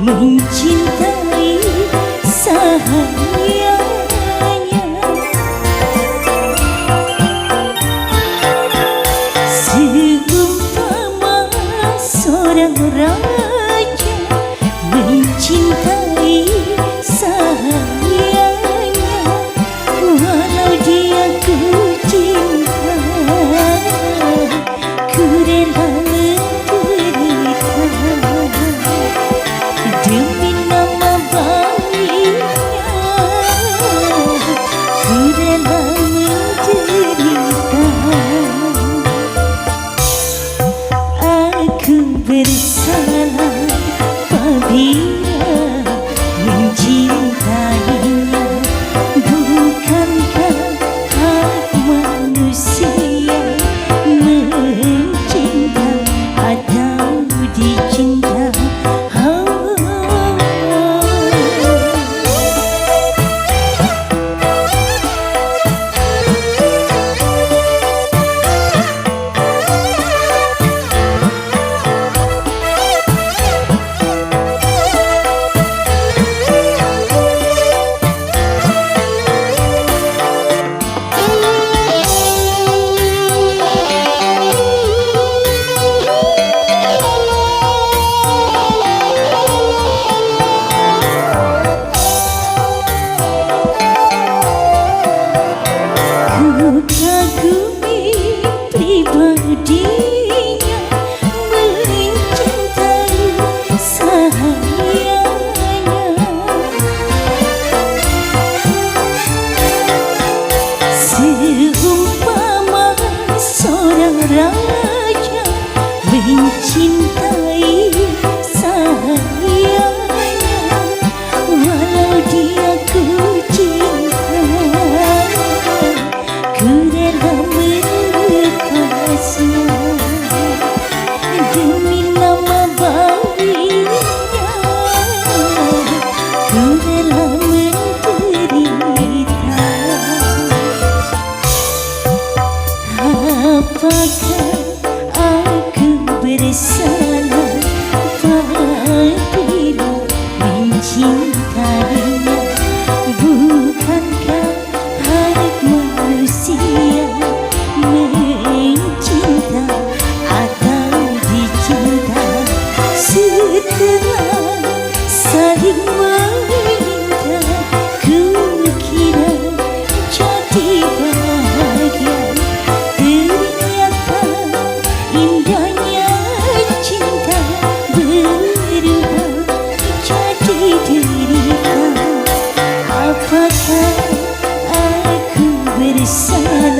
mencintai sahayanya, seumpama seorang raja mencintai sahayanya, walau dia ku cinta, ku rela demi nama baiknya, ku rela menderita. Aku bersalah apabila mencintainya. Bukankah hak manusia mencinta atau dicinta? Kagumi pribadinya, mencintai sahayanya, seumpama seorang raja mencintai sahayanya, walau dia ku cinta, ku rela melepasnya demi nama baiknya, ku rela menderita. Apakah aku bersalah apabila mencintainya? Bukankah hak manusia mencinta atau dicinta? Setelah saling meminta, ku kira jadi bahagia. Ternyata indahnya cinta berubah jadi derita. Apakah aku bersalah